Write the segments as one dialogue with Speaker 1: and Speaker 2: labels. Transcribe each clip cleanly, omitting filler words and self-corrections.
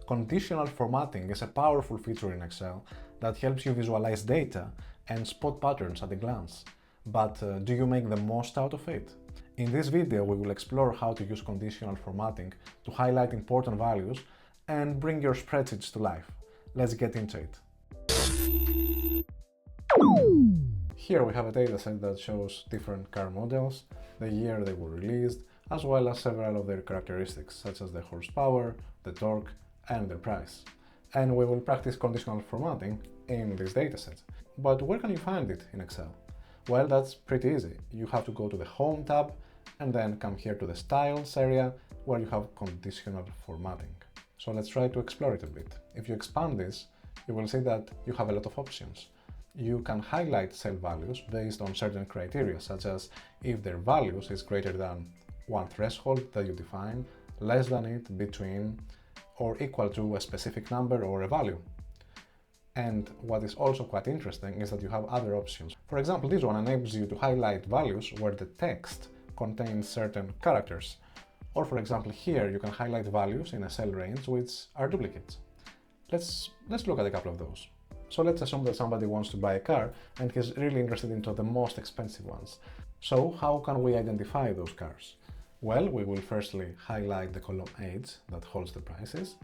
Speaker 1: Conditional formatting is a powerful feature in Excel that helps you visualize data and spot patterns at a glance. But do you make the most out of it? In this video, we will explore how to use conditional formatting to highlight important values and bring your spreadsheets to life. Let's get into it. Here we have a dataset that shows different car models, the year they were released, as well as several of their characteristics, such as the horsepower, the torque, and their price. And we will practice conditional formatting in this dataset. But where can you find it in Excel? Well, that's pretty easy. You have to go to the Home tab and then come here to the Styles area where you have conditional formatting. So let's try to explore it a bit. If you expand this, you will see that you have a lot of options. You can highlight cell values based on certain criteria, such as if their values is greater than one threshold that you define, less than it, between, or equal to a specific number or a value. And what is also quite interesting is that you have other options. For example, this one enables you to highlight values where the text contains certain characters. Or for example, here you can highlight values in a cell range which are duplicates. Let's look at a couple of those. So let's assume that somebody wants to buy a car and he's really interested into the most expensive ones. So how can we identify those cars? Well, we will firstly highlight the column H that holds the prices,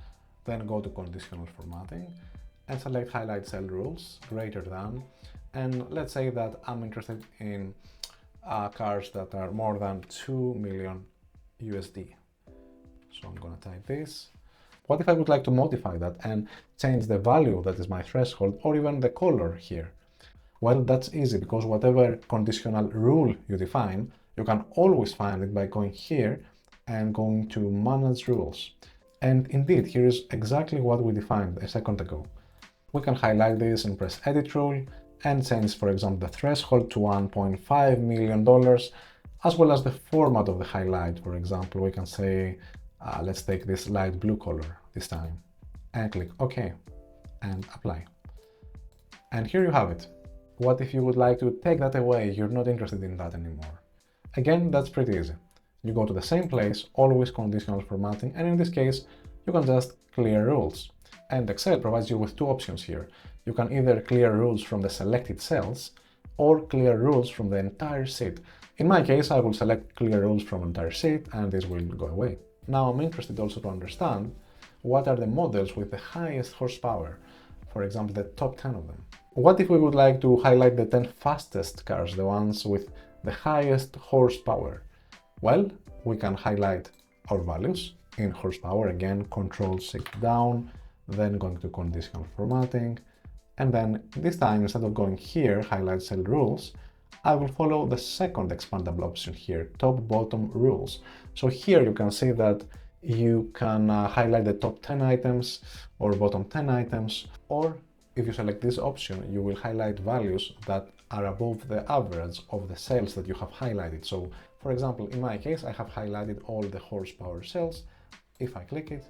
Speaker 1: then go to conditional formatting and select highlight cell rules greater than, and let's say that I'm interested in cars that are more than 2 million USD. So I'm gonna type this. What if I would like to modify that and change the value that is my threshold or even the color here? Well, that's easy because whatever conditional rule you define, you can always find it by going here and going to Manage Rules. And indeed, here is exactly what we defined a second ago. We can highlight this and press Edit Rule and change, for example, the threshold to $1.5 million, as well as the format of the highlight. For example, we can say, let's take this light blue color this time and click OK and apply. And here you have it. What if you would like to take that away? You're not interested in that anymore. Again, that's pretty easy. You go to the same place, always conditional formatting, and in this case, you can just clear rules. And Excel provides you with two options here. You can either clear rules from the selected cells or clear rules from the entire sheet. In my case, I will select clear rules from entire sheet and this will go away. Now I'm interested also to understand what are the models with the highest horsepower, for example, the top 10 of them. What if we would like to highlight the 10 fastest cars, the ones with the highest horsepower? Well, we can highlight our values in horsepower, again, Control-Shift down, then going to conditional formatting, and then this time, instead of going here, highlight cell rules, I will follow the second expandable option here, top-bottom rules. So here you can see that you can highlight the top 10 items or bottom 10 items, or if you select this option, you will highlight values that are above the average of the cells that you have highlighted. So for example, in my case, I have highlighted all the horsepower cells. If I click it,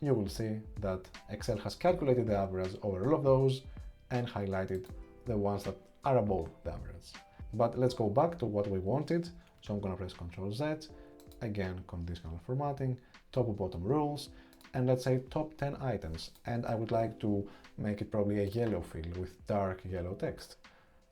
Speaker 1: you will see that Excel has calculated the average over all of those and highlighted the ones that are above the average. But let's go back to what we wanted. So I'm gonna press Ctrl-Z, again, conditional formatting, top-bottom rules, and let's say top 10 items. And I would like to make it probably a yellow field with dark yellow text.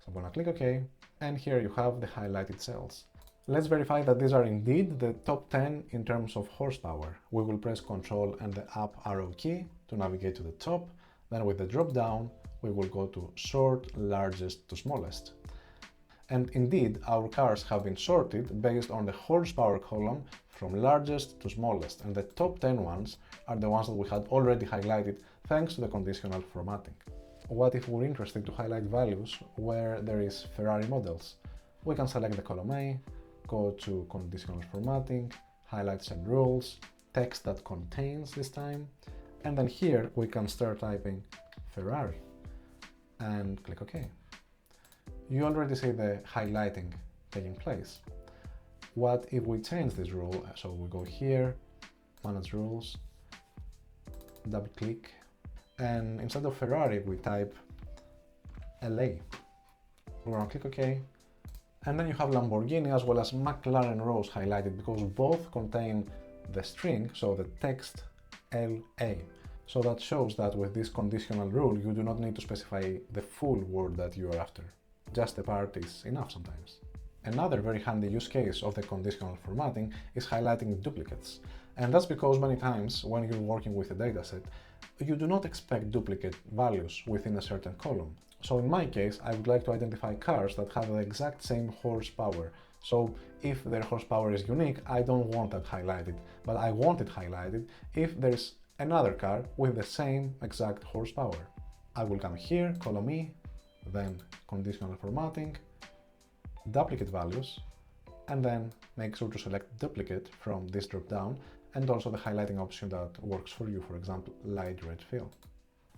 Speaker 1: So I'm gonna click OK, and here you have the highlighted cells. Let's verify that these are indeed the top 10 in terms of horsepower. We will press Ctrl and the up arrow key to navigate to the top. Then with the drop down, we will go to Sort Largest to Smallest. And indeed, our cars have been sorted based on the horsepower column from largest to smallest, and the top 10 ones are the ones that we had already highlighted thanks to the conditional formatting. What if we're interested to highlight values where there is Ferrari models? We can select the column A, go to conditional formatting, highlight cell rules, text that contains this time, and then here we can start typing Ferrari and click OK. You already see the highlighting taking place. What if we change this rule? So we go here, Manage Rules, double click, and instead of Ferrari, we type LA. We're gonna click OK, and then you have Lamborghini as well as McLaren rows highlighted because both contain the string, so the text LA. So that shows that with this conditional rule, you do not need to specify the full word that you are after. Just a part is enough sometimes. Another very handy use case of the conditional formatting is highlighting duplicates. And that's because many times when you're working with a dataset, you do not expect duplicate values within a certain column. So in my case, I would like to identify cars that have the exact same horsepower. So if their horsepower is unique, I don't want that highlighted, but I want it highlighted if there's another car with the same exact horsepower. I will come here, column E, then conditional formatting, duplicate values, and then make sure to select duplicate from this drop-down, and also the highlighting option that works for you, for example, light red fill.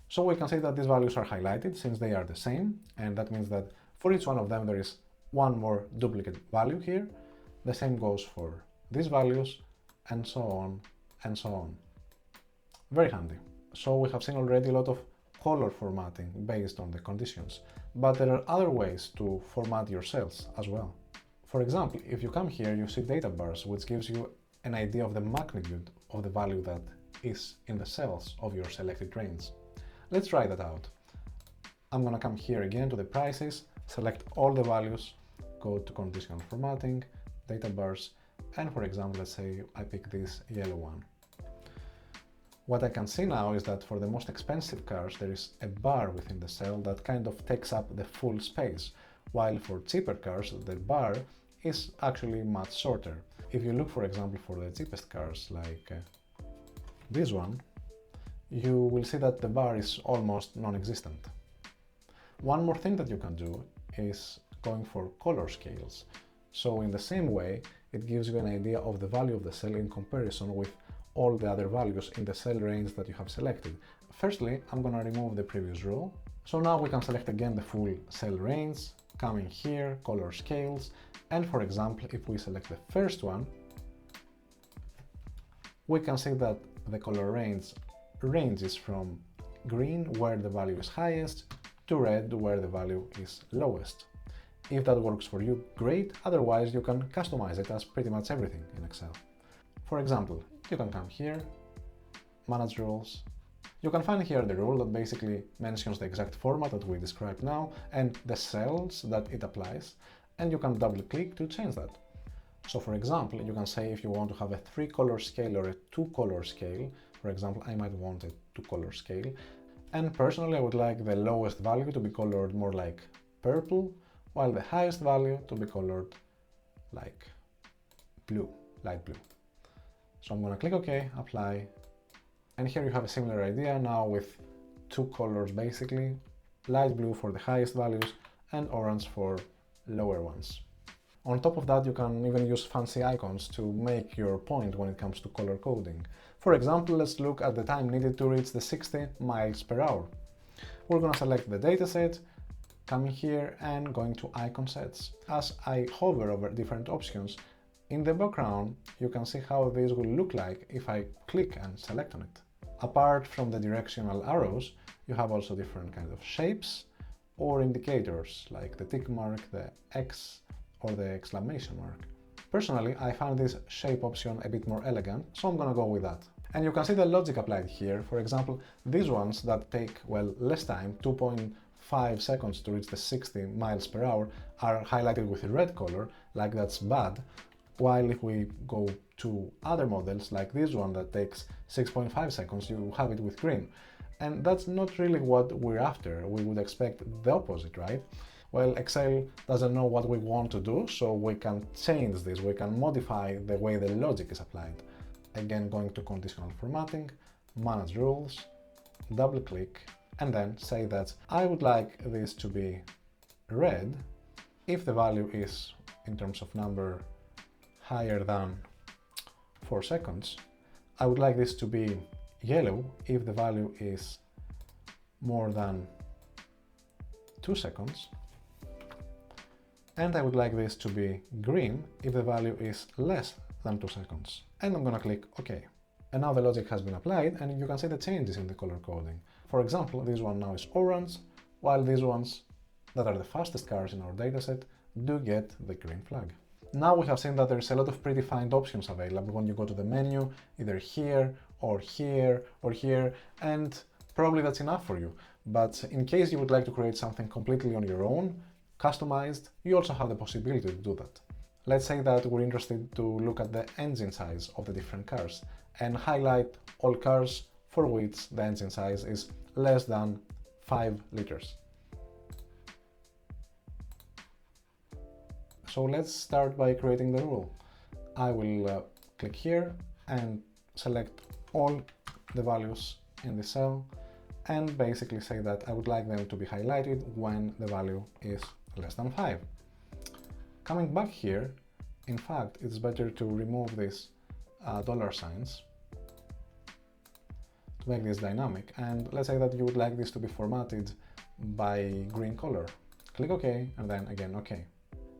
Speaker 1: So we can see that these values are highlighted since they are the same, and that means that for each one of them there is one more duplicate value here. The same goes for these values, and so on and so on. Very handy. So we have seen already a lot of color formatting based on the conditions, but there are other ways to format your cells as well. For example, if you come here, you see data bars, which gives you an idea of the magnitude of the value that is in the cells of your selected range. Let's try that out. I'm gonna come here again to the prices, select all the values, go to conditional formatting, data bars, and for example, let's say I pick this yellow one. What I can see now is that for the most expensive cars, there is a bar within the cell that kind of takes up the full space, while for cheaper cars, the bar is actually much shorter. If you look, for example, for the cheapest cars, like this one, you will see that the bar is almost non-existent. One more thing that you can do is going for color scales. So in the same way, it gives you an idea of the value of the cell in comparison with all the other values in the cell range that you have selected. Firstly, I'm going to remove the previous rule. So now we can select again the full cell range, coming here, color scales, and for example, if we select the first one, we can see that the color range ranges from green, where the value is highest, to red, where the value is lowest. If that works for you, great, otherwise you can customize it as pretty much everything in Excel. For example, you can come here, manage rules. You can find here the rule that basically mentions the exact format that we described now and the cells that it applies, and you can double click to change that. So for example, you can say if you want to have a 3-color scale or a 2-color scale, for example, I might want a 2-color scale, and personally I would like the lowest value to be colored more like purple, while the highest value to be colored like blue, light blue. So I'm gonna click OK, apply, and here you have a similar idea now with 2 colors basically, light blue for the highest values and orange for lower ones. On top of that, you can even use fancy icons to make your point when it comes to color coding. For example, let's look at the time needed to reach the 60 miles per hour. We're gonna select the dataset, coming here and going to icon sets. As I hover over different options, in the background, you can see how this will look like if I click and select on it. Apart from the directional arrows, you have also different kind of shapes or indicators like the tick mark, the X, or the exclamation mark. Personally, I found this shape option a bit more elegant, so I'm gonna go with that. And you can see the logic applied here. For example, these ones that take, well, less time, 2.5 seconds to reach the 60 miles per hour, are highlighted with a red color, like that's bad, while if we go to other models, like this one that takes 6.5 seconds, you have it with green. And that's not really what we're after. We would expect the opposite, right? Well, Excel doesn't know what we want to do, so we can change this, we can modify the way the logic is applied. Again, going to conditional formatting, manage rules, double click, and then say that I would like this to be red if the value is, in terms of number, higher than 4 seconds. I would like this to be yellow if the value is more than 2 seconds. And I would like this to be green if the value is less than 2 seconds. And I'm gonna click OK. And now the logic has been applied and you can see the changes in the color coding. For example, this one now is orange, while these ones that are the fastest cars in our dataset do get the green flag. Now we have seen that there's a lot of predefined options available when you go to the menu, either here or here, and probably that's enough for you. But in case you would like to create something completely on your own, customized, you also have the possibility to do that. Let's say that we're interested to look at the engine size of the different cars and highlight all cars for which the engine size is less than 5 liters. So let's start by creating the rule. I will click here and select all the values in the cell and basically say that I would like them to be highlighted when the value is less than 5. Coming back here, in fact, it's better to remove these dollar signs to make this dynamic, and let's say that you would like this to be formatted by green color. Click OK and then again OK.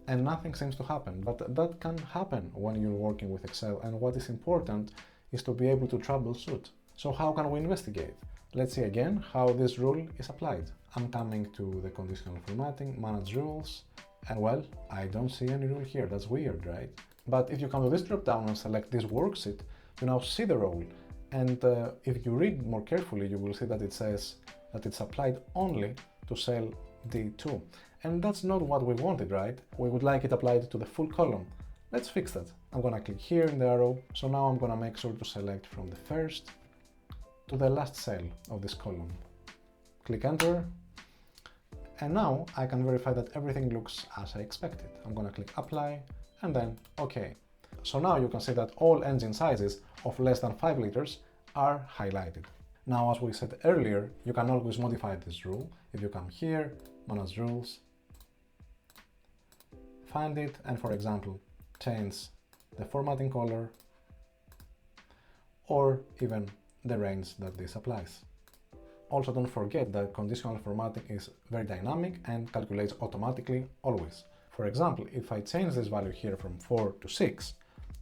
Speaker 1: And nothing seems to happen, but that can happen when you're working with Excel, and what is important is to be able to troubleshoot. So how can we investigate? Let's see again how this rule is applied. I'm coming to the conditional formatting, manage rules, and well, I don't see any rule here. That's weird, right? But if you come to this drop down and select this worksheet, you now see the rule. And if you read more carefully, you will see that it says that it's applied only to cell D2. And that's not what we wanted, right? We would like it applied to the full column. Let's fix that. I'm gonna click here in the arrow. So now I'm gonna make sure to select from the first to the last cell of this column. Click enter. And now I can verify that everything looks as I expected. I'm gonna click apply and then OK. So now you can see that all engine sizes of less than 5 liters are highlighted. Now, as we said earlier, you can always modify this rule. If you come here, manage rules, find it, and for example, change the formatting color or even the range that this applies. Also, don't forget that conditional formatting is very dynamic and calculates automatically always. For example, if I change this value here from 4 to 6,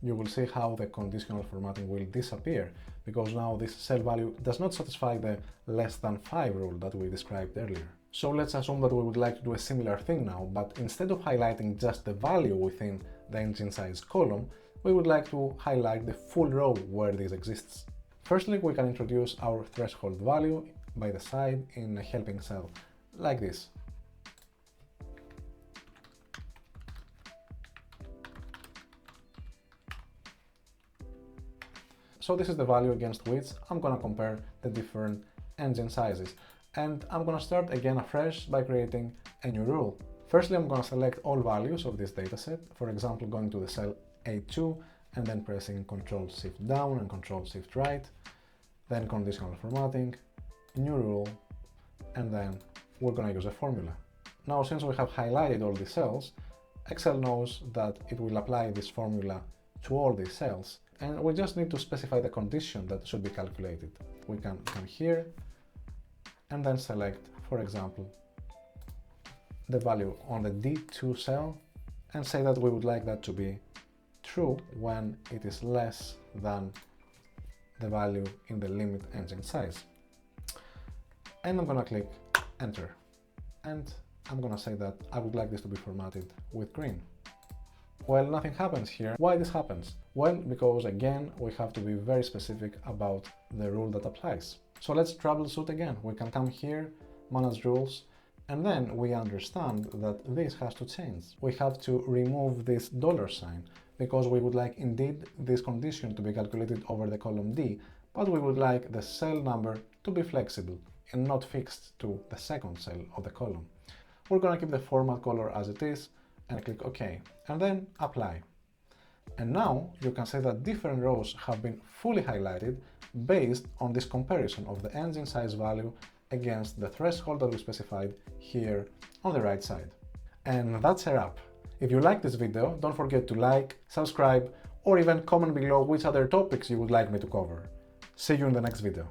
Speaker 1: you will see how the conditional formatting will disappear, because now this cell value does not satisfy the less than 5 rule that we described earlier. So let's assume that we would like to do a similar thing now, but instead of highlighting just the value within the engine size column, we would like to highlight the full row where this exists. Firstly, we can introduce our threshold value by the side in a helping cell, like this. So this is the value against which I'm gonna compare the different engine sizes. And I'm gonna start again afresh by creating a new rule. Firstly, I'm gonna select all values of this dataset, for example, going to the cell A2 and then pressing Ctrl-Shift down and Ctrl-Shift right, then conditional formatting, new rule, and then we're gonna use a formula. Now, since we have highlighted all these cells, Excel knows that it will apply this formula to all these cells, and we just need to specify the condition that should be calculated. We can come here and then select, for example, the value on the D2 cell and say that we would like that to be true when it is less than the value in the limit engine size. And I'm gonna click enter. And I'm gonna say that I would like this to be formatted with green. Well, nothing happens here. Why this happens? Well, because again, we have to be very specific about the rule that applies. So let's troubleshoot again. We can come here, manage rules, and then we understand that this has to change. We have to remove this dollar sign because we would like indeed this condition to be calculated over the column D, but we would like the cell number to be flexible and not fixed to the second cell of the column. We're gonna keep the format color as it is and click OK, and then apply. And now you can see that different rows have been fully highlighted based on this comparison of the engine size value against the threshold that we specified here on the right side. And that's a wrap. If you like this video, don't forget to like, subscribe, or even comment below which other topics you would like me to cover. See you in the next video.